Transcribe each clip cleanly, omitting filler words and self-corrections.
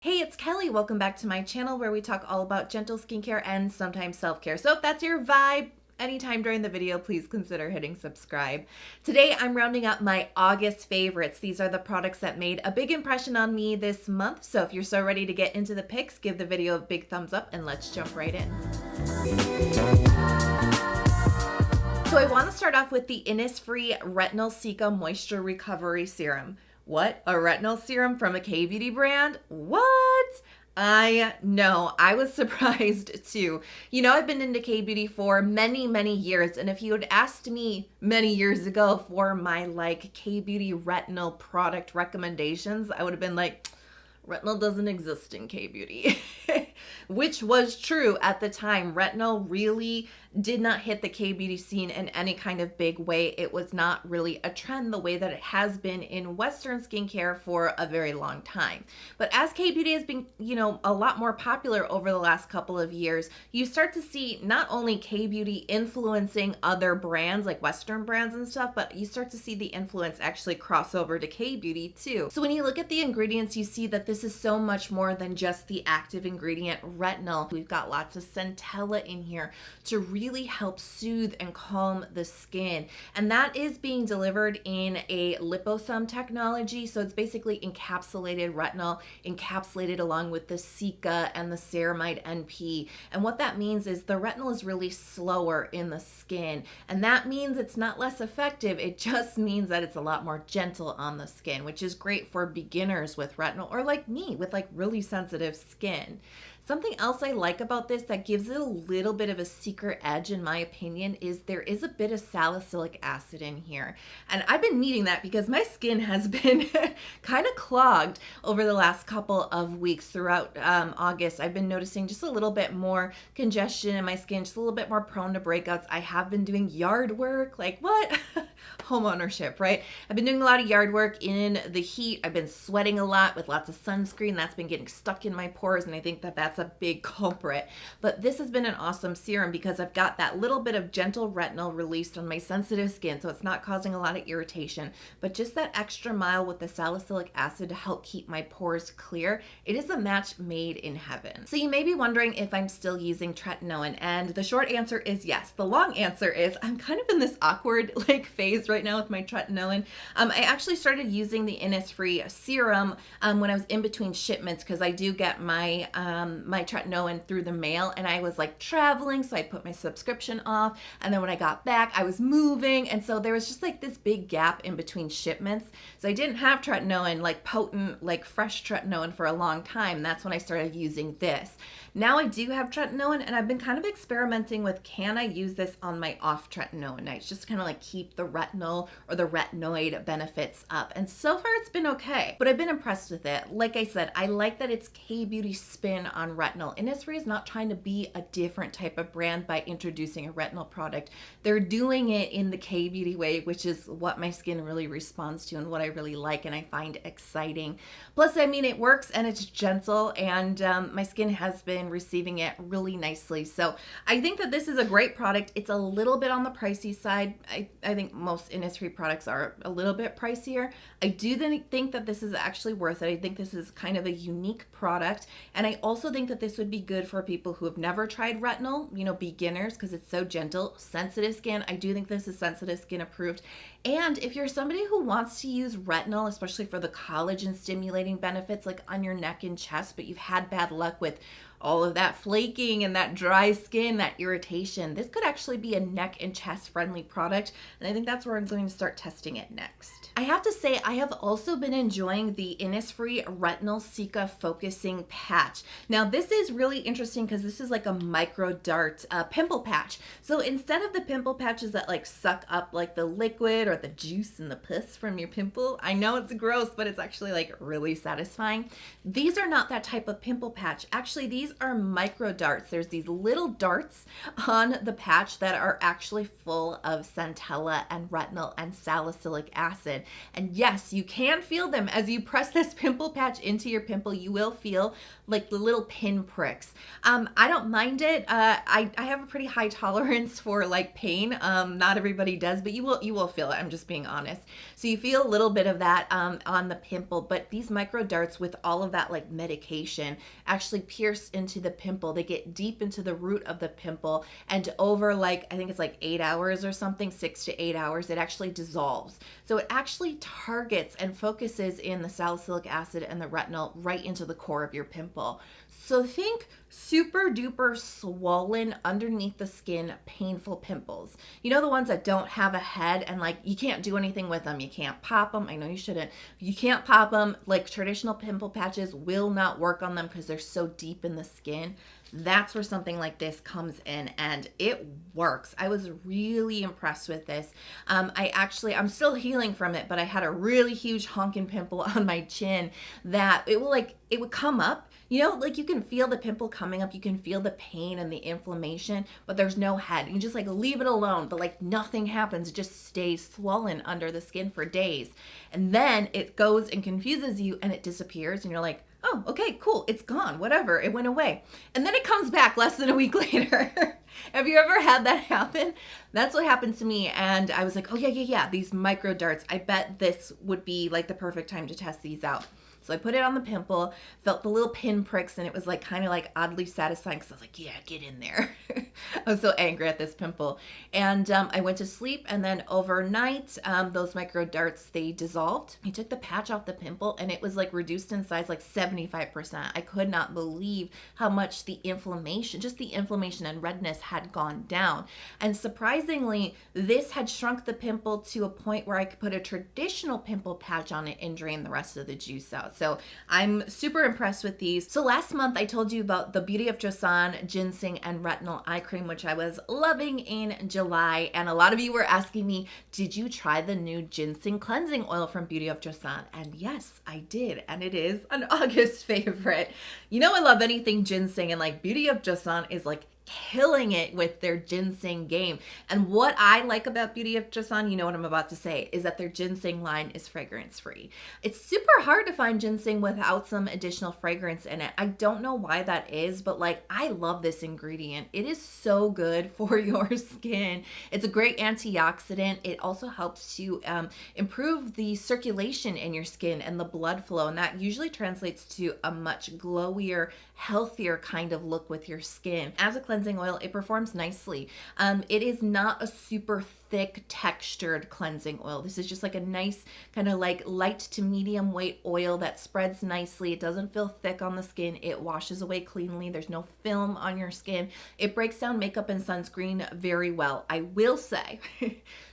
Hey, it's Kelly. Welcome back to my channel where we talk all about gentle skincare and sometimes self-care. So if that's your vibe, anytime during the video, please consider hitting subscribe. Today, I'm rounding up my August favorites. These are the products that made a big impression on me this month. So if you're so ready to get into the picks, give the video a big thumbs up and let's jump right in. So I want to start off with the Innisfree Retinol Cica Moisture Recovery Serum. What? A retinol serum from a K-beauty brand? What? I know. I was surprised too. You know, I've been into K-beauty for many, many years. And if you had asked me many years ago for my K-beauty retinol product recommendations, I would have been like, retinol doesn't exist in K-beauty, which was true at the time. Retinol really did not hit the K-beauty scene in any kind of big way. It was not really a trend the way that it has been in Western skincare for a very long time. But as K-beauty has been, a lot more popular over the last couple of years, you start to see not only K-beauty influencing other brands like Western brands and stuff, but you start to see the influence actually cross over to K-beauty too. So when you look at the ingredients, you see that this is so much more than just the active ingredient retinol. We've got lots of centella in here to really help soothe and calm the skin. And that is being delivered in a liposome technology. So it's basically encapsulated retinol, encapsulated along with the Cica and the ceramide NP. And what that means is the retinol is really slower in the skin. And that means it's not less effective. It just means that it's a lot more gentle on the skin, which is great for beginners with retinol or like me with really sensitive skin. Something else I like about this that gives it a little bit of a secret edge, in my opinion, is there is a bit of salicylic acid in here. And I've been needing that because my skin has been kind of clogged over the last couple of weeks throughout August. I've been noticing just a little bit more congestion in my skin, just a little bit more prone to breakouts. I have been doing yard work, like what? Home ownership, right? I've been doing a lot of yard work in the heat. I've been sweating a lot with lots of sunscreen. That's been getting stuck in my pores, and I think that that's a big culprit. But this has been an awesome serum because I've got that little bit of gentle retinol released on my sensitive skin, so it's not causing a lot of irritation, but just that extra mile with the salicylic acid to help keep my pores clear. It is a match made in heaven. So you may be wondering if I'm still using tretinoin, and the short answer is yes. The long answer is I'm kind of in this awkward phase right now with my tretinoin. I actually started using the Innisfree serum when I was in between shipments because I do get my my tretinoin through the mail, and I was traveling, so I put my subscription off, and then when I got back I was moving, and so there was just this big gap in between shipments, so I didn't have tretinoin, potent fresh tretinoin for a long time. That's when I started using this. Now I do have tretinoin, and I've been kind of experimenting with, can I use this on my off tretinoin nights, just kind of keep the retinol or the retinoid benefits up, and so far it's been okay, but I've been impressed with it. Like I said, I like that it's K-beauty spin on retinol. Innisfree is not trying to be a different type of brand by introducing a retinol product. They're doing it in the K-beauty way, which is what my skin really responds to and what I really like and I find exciting. Plus, I mean, it works and it's gentle, and my skin has been receiving it really nicely. So I think that this is a great product. It's a little bit on the pricey side. I think most Innisfree products are a little bit pricier. I do think that this is actually worth it. I think this is kind of a unique product, and I also think that this would be good for people who have never tried retinol, beginners, because it's so gentle. Sensitive skin, I do think this is sensitive skin approved. And if you're somebody who wants to use retinol, especially for the collagen stimulating benefits on your neck and chest, but you've had bad luck with all of that flaking and that dry skin, that irritation, this could actually be a neck and chest friendly product, and I think that's where I'm going to start testing it next. I have to say, I have also been enjoying the Innisfree Retinol Cica Focusing Patch. Now this is really interesting because this is a micro dart pimple patch. So instead of the pimple patches that suck up the liquid or the juice and the pus from your pimple, I know it's gross, but it's actually really satisfying. These are not that type of pimple patch. Actually, these are micro darts. There's these little darts on the patch that are actually full of centella and retinol and salicylic acid. And yes, you can feel them as you press this pimple patch into your pimple. You will feel the little pin pricks. I don't mind it. I have a pretty high tolerance for pain. Not everybody does, but you will feel it. I'm just being honest. So you feel a little bit of that on the pimple, but these micro darts with all of that like medication actually pierce into the pimple. They get deep into the root of the pimple, and over like, I think it's like 8 hours or something, 6 to 8 hours, it actually dissolves. So it actually targets and focuses in the salicylic acid and the retinol right into the core of your pimple. So think super duper swollen underneath the skin, painful pimples. You know, the ones that don't have a head and like you can't do anything with them. You can't pop them. I know you shouldn't. You can't pop them. Like traditional pimple patches will not work on them because they're so deep in the skin. That's where something like this comes in, and it works. I was really impressed with this. I'm still healing from it, but I had a really huge honking pimple on my chin that it would come up. You know, like you can feel the pimple coming up, you can feel the pain and the inflammation, but there's no head. You just like leave it alone, but like nothing happens. It just stays swollen under the skin for days. And then it goes and confuses you and it disappears and you're like, oh, okay, cool, it's gone, whatever, it went away. And then it comes back less than a week later. Have you ever had that happen? That's what happened to me. And I was like, oh yeah, these micro darts, I bet this would be like the perfect time to test these out. So I put it on the pimple, felt the little pin pricks, and it was like kind of like oddly satisfying because I was like, yeah, get in there. I was so angry at this pimple. And I went to sleep, and then overnight, those micro darts, they dissolved. I took the patch off the pimple, and it was like reduced in size like 75%. I could not believe how much the inflammation, just the inflammation and redness had gone down. And surprisingly, this had shrunk the pimple to a point where I could put a traditional pimple patch on it and drain the rest of the juice out. So I'm super impressed with these. So last month I told you about the Beauty of Joseon Ginseng and Retinol eye cream, which I was loving in July. And a lot of you were asking me, did you try the new ginseng cleansing oil from Beauty of Joseon? And yes, I did. And it is an August favorite. You know, I love anything ginseng, and like Beauty of Joseon is like killing it with their ginseng game. And what I like about Beauty of Joseon, you know what I'm about to say, is that their ginseng line is fragrance free. It's super hard to find ginseng without some additional fragrance in it. I don't know why that is, but like I love this ingredient. It is so good for your skin. It's a great antioxidant. It also helps to improve the circulation in your skin and the blood flow, and that usually translates to a much glowier, healthier kind of look with your skin. As a cleansing oil, it performs nicely. It is not a super thick textured cleansing oil. This is just like a nice kind of like light to medium weight oil that spreads nicely. It doesn't feel thick on the skin. It washes away cleanly. There's no film on your skin. It breaks down makeup and sunscreen very well. I will say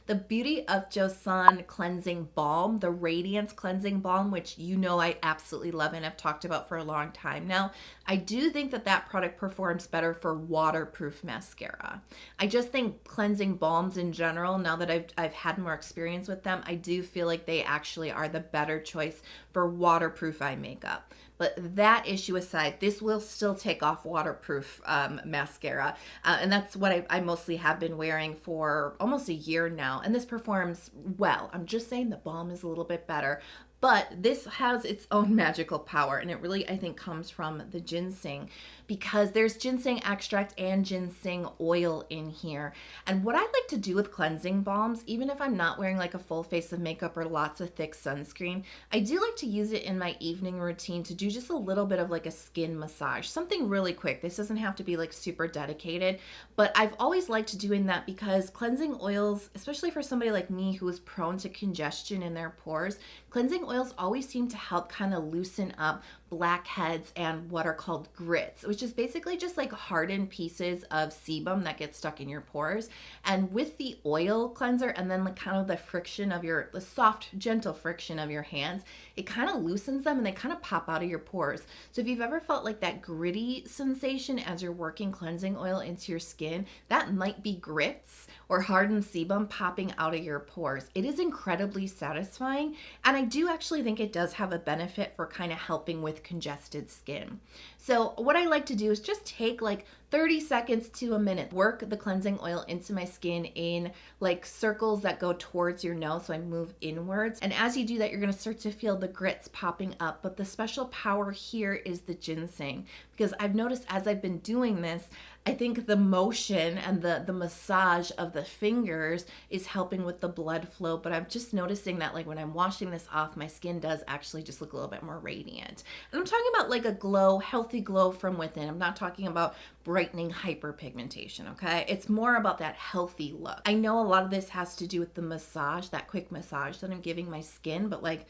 the Beauty of Joseon cleansing balm, the Radiance cleansing balm, which you know I absolutely love and have talked about for a long time now, I do think that that product performs better for waterproof mascara. I just think cleansing balms in general, now that I've had more experience with them, I do feel like they actually are the better choice for waterproof eye makeup. But that issue aside, this will still take off waterproof mascara. And that's what I mostly have been wearing for almost a year now. And this performs well. I'm just saying the balm is a little bit better. But this has its own magical power, and it really, I think, comes from the ginseng, because there's ginseng extract and ginseng oil in here. And what I like to do with cleansing balms, even if I'm not wearing like a full face of makeup or lots of thick sunscreen, I do like to use it in my evening routine to do just a little bit of like a skin massage, something really quick. This doesn't have to be like super dedicated, but I've always liked doing that because cleansing oils, especially for somebody like me who is prone to congestion in their pores, cleansing oils always seem to help kind of loosen up blackheads and what are called grits, which is basically just like hardened pieces of sebum that get stuck in your pores. And with the oil cleanser and then like kind of the friction of the soft, gentle friction of your hands, it kind of loosens them and they kind of pop out of your pores. So if you've ever felt like that gritty sensation as you're working cleansing oil into your skin, that might be grits or hardened sebum popping out of your pores. It is incredibly satisfying, and I do actually think it does have a benefit for kind of helping with with congested skin. So what I like to do is just take like 30 seconds to a minute, work the cleansing oil into my skin in like circles that go towards your nose, so I move inwards. And as you do that, you're gonna start to feel the grits popping up. But the special power here is the ginseng, because I've noticed as I've been doing this, I think the motion and the massage of the fingers is helping with the blood flow, but I'm just noticing that like when I'm washing this off, my skin does actually just look a little bit more radiant. And I'm talking about like a glow, healthy glow from within. I'm not talking about brightening hyperpigmentation, okay? It's more about that healthy look. I know a lot of this has to do with the massage, that quick massage that I'm giving my skin, but like,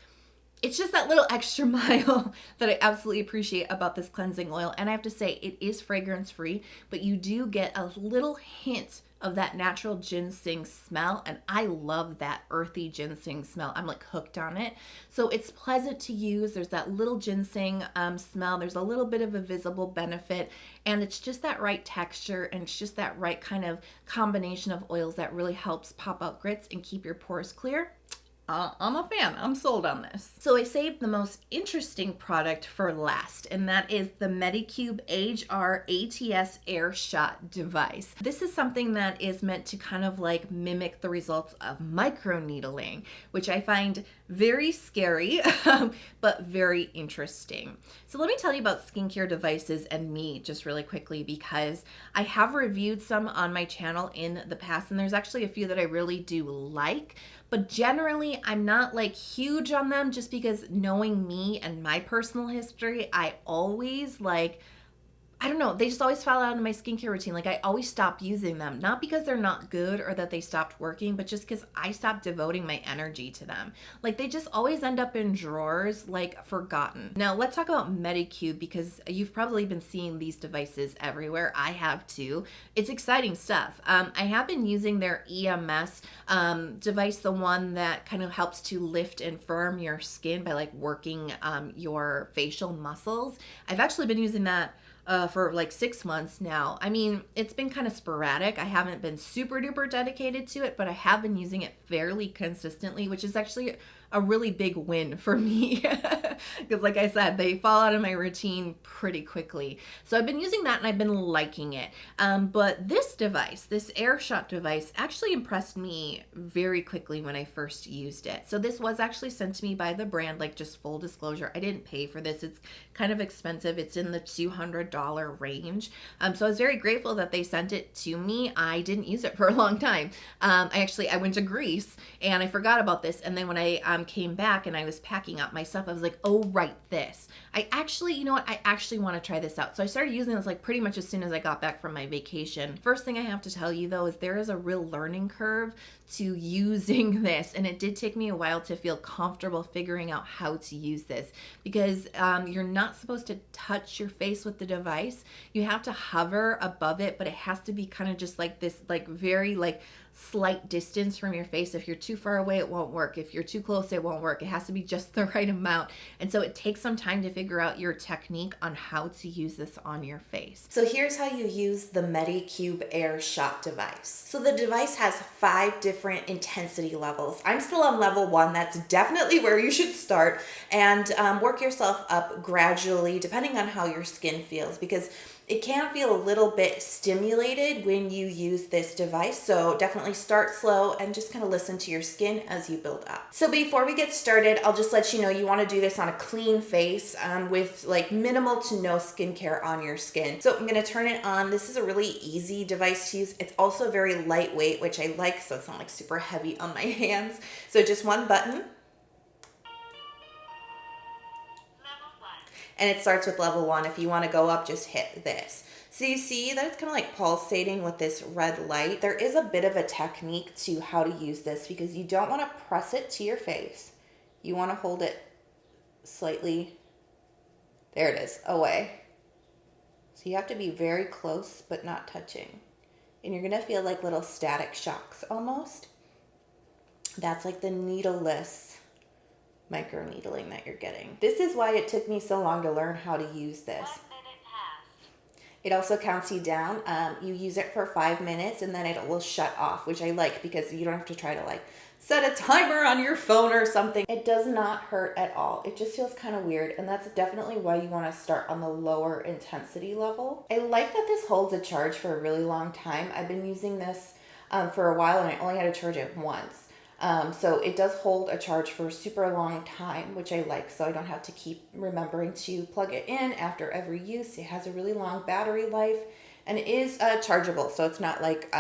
it's just that little extra mile that I absolutely appreciate about this cleansing oil. And I have to say, it is fragrance free, but you do get a little hint of that natural ginseng smell. And I love that earthy ginseng smell. I'm like hooked on it. So it's pleasant to use. There's that little ginseng smell. There's a little bit of a visible benefit. And it's just that right texture. And it's just that right kind of combination of oils that really helps pop out grits and keep your pores clear. I'm a fan. I'm sold on this. So I saved the most interesting product for last, and that is the Medicube ATS Air Shot device. This is something that is meant to kind of like mimic the results of microneedling, which I find very scary, but very interesting. So let me tell you about skincare devices and me just really quickly, because I have reviewed some on my channel in the past, and there's actually a few that I really do like. But generally, I'm not like huge on them, just because knowing me and my personal history, I always like, I don't know, they just always fall out of my skincare routine. Like I always stop using them, not because they're not good or that they stopped working, but just because I stopped devoting my energy to them. Like they just always end up in drawers, like forgotten. Now let's talk about Medicube, because you've probably been seeing these devices everywhere. I have too. It's exciting stuff. I have been using their EMS device, the one that kind of helps to lift and firm your skin by like working your facial muscles. I've actually been using that for like 6 months now. I mean, it's been kind of sporadic. I haven't been super duper dedicated to it, but I have been using it fairly consistently, which is actually a really big win for me, because like I said, they fall out of my routine pretty quickly. So I've been using that and I've been liking it. But this device, this Air Shot device, actually impressed me very quickly when I first used it. So this was actually sent to me by the brand, like just full disclosure. I didn't pay for this. It's kind of expensive. It's in the $200 range. So I was very grateful that they sent it to me. I didn't use it for a long time. I went to Greece and I forgot about this. And then when I came back and I was packing up my stuff, I was like, oh, right, this. I actually want to try this out. So I started using this like pretty much as soon as I got back from my vacation. First thing I have to tell you though is there is a real learning curve to using this, and it did take me a while to feel comfortable figuring out how to use this, because you're not supposed to touch your face with the device. You have to hover above it, but it has to be kind of just like this, like very like slight distance from your face. If you're too far away, it won't work. If you're too close, it won't work. It has to be just the right amount. And so it takes some time to figure out your technique on how to use this on your face. So here's how you use the Medicube Air Shot device. So the device has 5 different intensity levels. I'm still on level 1. That's definitely where you should start, and work yourself up gradually depending on how your skin feels, because it can feel a little bit stimulated when you use this device. So definitely start slow and just kind of listen to your skin as you build up. So before we get started, I'll just let you know you want to do this on a clean face with like minimal to no skincare on your skin. So I'm going to turn it on. This is a really easy device to use. It's also very lightweight, which I like, so it's not like super heavy on my hands. So just one button. And it starts with level 1. If you want to go up, just hit this. So you see that it's kind of like pulsating with this red light. There is a bit of a technique to how to use this, because you don't want to press it to your face. You want to hold it slightly, there it is, away. So you have to be very close but not touching. And you're going to feel like little static shocks almost. That's like the needleless microneedling that you're getting. This is why it took me so long to learn how to use this. 1 minute passed. It also counts you down. You use it for 5 minutes and then it will shut off, which I like because you don't have to try to like set a timer on your phone or something. It does not hurt at all. It just feels kind of weird, and that's definitely why you want to start on the lower intensity level. I like that this holds a charge for a really long time. I've been using this for a while, and I only had to charge it once. So it does hold a charge for a super long time, which I like, so I don't have to keep remembering to plug it in after every use. It has a really long battery life, and it is chargeable, so it's not like,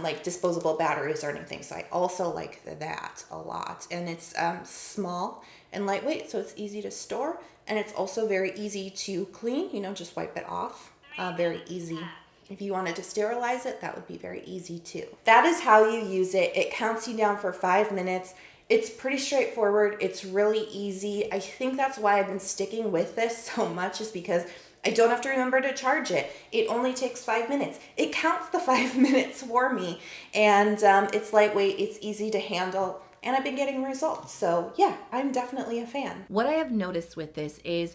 like disposable batteries or anything. So I also like that a lot. And it's small and lightweight, so it's easy to store, and it's also very easy to clean, just wipe it off. Very easy. If you wanted to sterilize it, that would be very easy too. That is how you use it. It counts you down for 5 minutes. It's pretty straightforward. It's really easy. I think that's why I've been sticking with this so much, is because I don't have to remember to charge it. It only takes 5 minutes. It counts the 5 minutes for me, and it's lightweight, it's easy to handle, and I've been getting results. So yeah, I'm definitely a fan. What I have noticed with this is,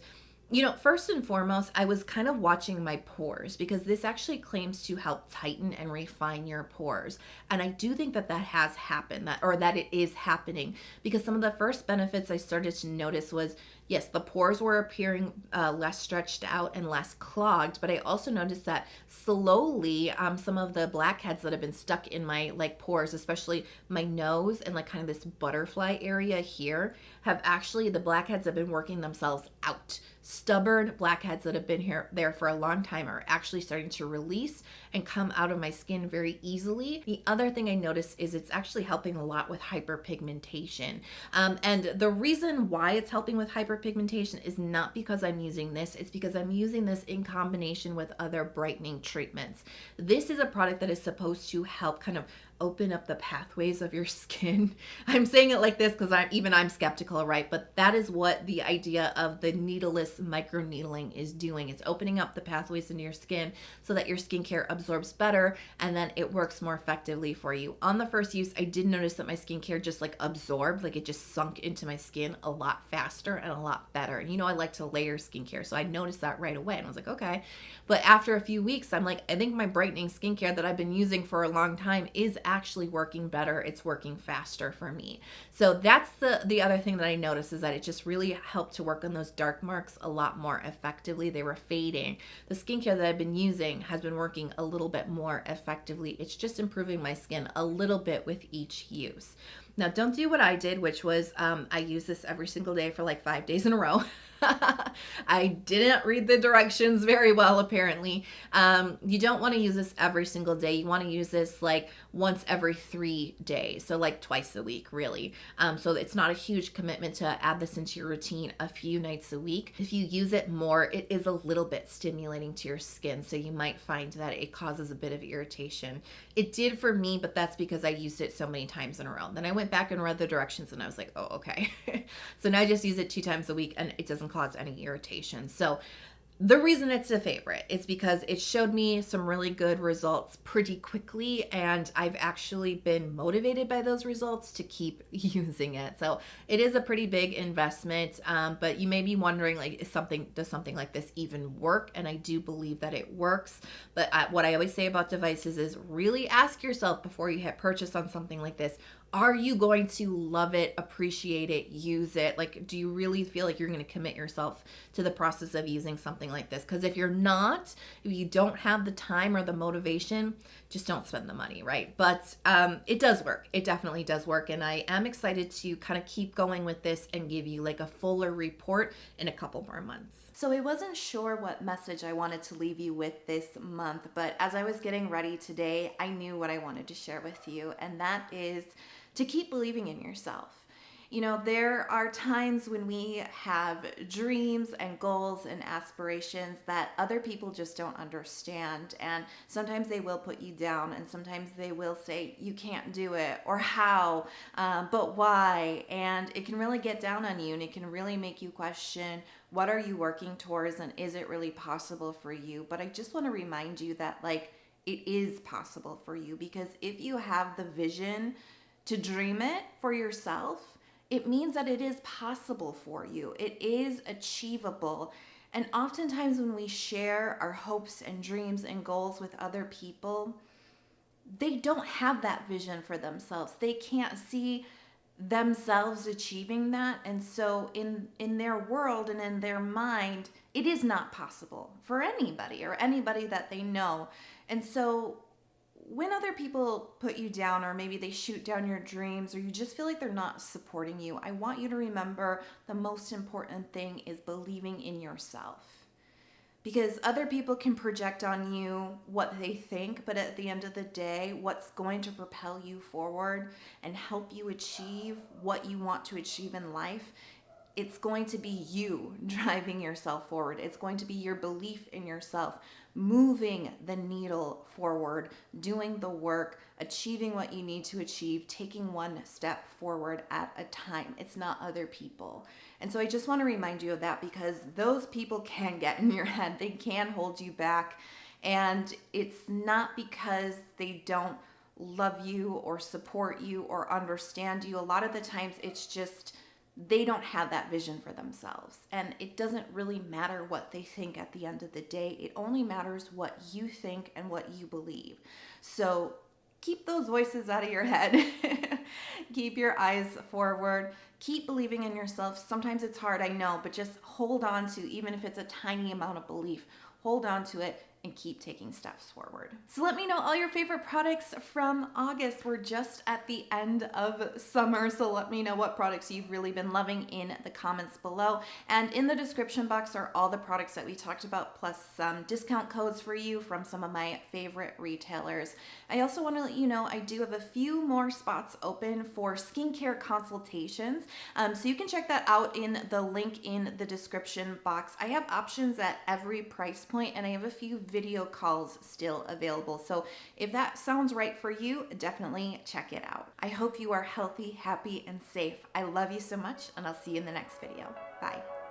first and foremost, I was kind of watching my pores, because this actually claims to help tighten and refine your pores. And I do think that has happened, that it is happening, because some of the first benefits I started to notice was, yes, the pores were appearing less stretched out and less clogged, but I also noticed that slowly some of the blackheads that have been stuck in my pores, especially my nose and kind of this butterfly area here, the blackheads have been working themselves out. Stubborn blackheads that have been there for a long time are actually starting to release and come out of my skin very easily. The other thing I noticed is it's actually helping a lot with hyperpigmentation. And the reason why it's helping with hyperpigmentation is not because I'm using this, it's because I'm using this in combination with other brightening treatments. This is a product that is supposed to help kind of open up the pathways of your skin. I'm saying it like this because I'm skeptical, right? But that is what the idea of the needleless microneedling is doing. It's opening up the pathways into your skin so that your skincare absorbs better, and then it works more effectively for you. On the first use, I did notice that my skincare just absorbed, it just sunk into my skin a lot faster and a lot better. And I like to layer skincare, so I noticed that right away, and I was like, okay. But after a few weeks, I'm like, I think my brightening skincare that I've been using for a long time is actually working better. It's working faster for me. So that's the other thing that I noticed, is that it just really helped to work on those dark marks a lot more effectively. They were fading. The skincare that I've been using has been working a little bit more effectively. It's just improving my skin a little bit with each use. Now, don't do what I did, which was I use this every single day for 5 days in a row. I didn't read the directions very well, apparently. You don't want to use this every single day. You want to use this once every 3 days. So twice a week, really. So it's not a huge commitment to add this into your routine a few nights a week. If you use it more, it is a little bit stimulating to your skin. So you might find that it causes a bit of irritation. It did for me, but that's because I used it so many times in a row. Then I went back and read the directions, and I was like, oh, okay. So now I just use it 2 times a week, and it doesn't cause any irritation. So the reason it's a favorite is because it showed me some really good results pretty quickly, and I've actually been motivated by those results to keep using it. So it is a pretty big investment, but you may be wondering, does something like this even work? And I do believe that it works. But what I always say about devices is really ask yourself before you hit purchase on something like this, are you going to love it, appreciate it, use it? Do you really feel like you're going to commit yourself to the process of using something like this? Because if you're not, if you don't have the time or the motivation, just don't spend the money, right? But it does work. It definitely does work. And I am excited to kind of keep going with this and give you a fuller report in a couple more months. So I wasn't sure what message I wanted to leave you with this month, but as I was getting ready today, I knew what I wanted to share with you, and that is to keep believing in yourself. There are times when we have dreams and goals and aspirations that other people just don't understand. And sometimes they will put you down, and sometimes they will say, you can't do it, or how, but why? And it can really get down on you, and it can really make you question, what are you working towards, and is it really possible for you? But I just want to remind you that it is possible for you, because if you have the vision to dream it for yourself, it means that it is possible for you. It is achievable. And oftentimes when we share our hopes and dreams and goals with other people, they don't have that vision for themselves. They can't see themselves achieving that. And so in their world and in their mind, it is not possible for anybody or anybody that they know. And so when other people put you down, or maybe they shoot down your dreams, or you just feel like they're not supporting you, I want you to remember the most important thing is believing in yourself. Because other people can project on you what they think, but at the end of the day, what's going to propel you forward and help you achieve what you want to achieve in life, it's going to be you driving yourself forward. It's going to be your belief in yourself, moving the needle forward, doing the work, achieving what you need to achieve, taking one step forward at a time. It's not other people. And so I just want to remind you of that, because those people can get in your head. They can hold you back. And it's not because they don't love you or support you or understand you. A lot of the times it's just they don't have that vision for themselves. And it doesn't really matter what they think at the end of the day. It only matters what you think and what you believe. So keep those voices out of your head. Keep your eyes forward. Keep believing in yourself. Sometimes it's hard, I know, but just hold on to, even if it's a tiny amount of belief, hold on to it and keep taking steps forward. So let me know all your favorite products from August. We're just at the end of summer, so let me know what products you've really been loving in the comments below. And in the description box are all the products that we talked about, plus some discount codes for you from some of my favorite retailers. I also want to let you know I do have a few more spots open for skincare consultations, so you can check that out in the link in the description box. I have options at every price point, and I have a few video calls still available. So if that sounds right for you, definitely check it out. I hope you are healthy, happy, and safe. I love you so much, and I'll see you in the next video. Bye.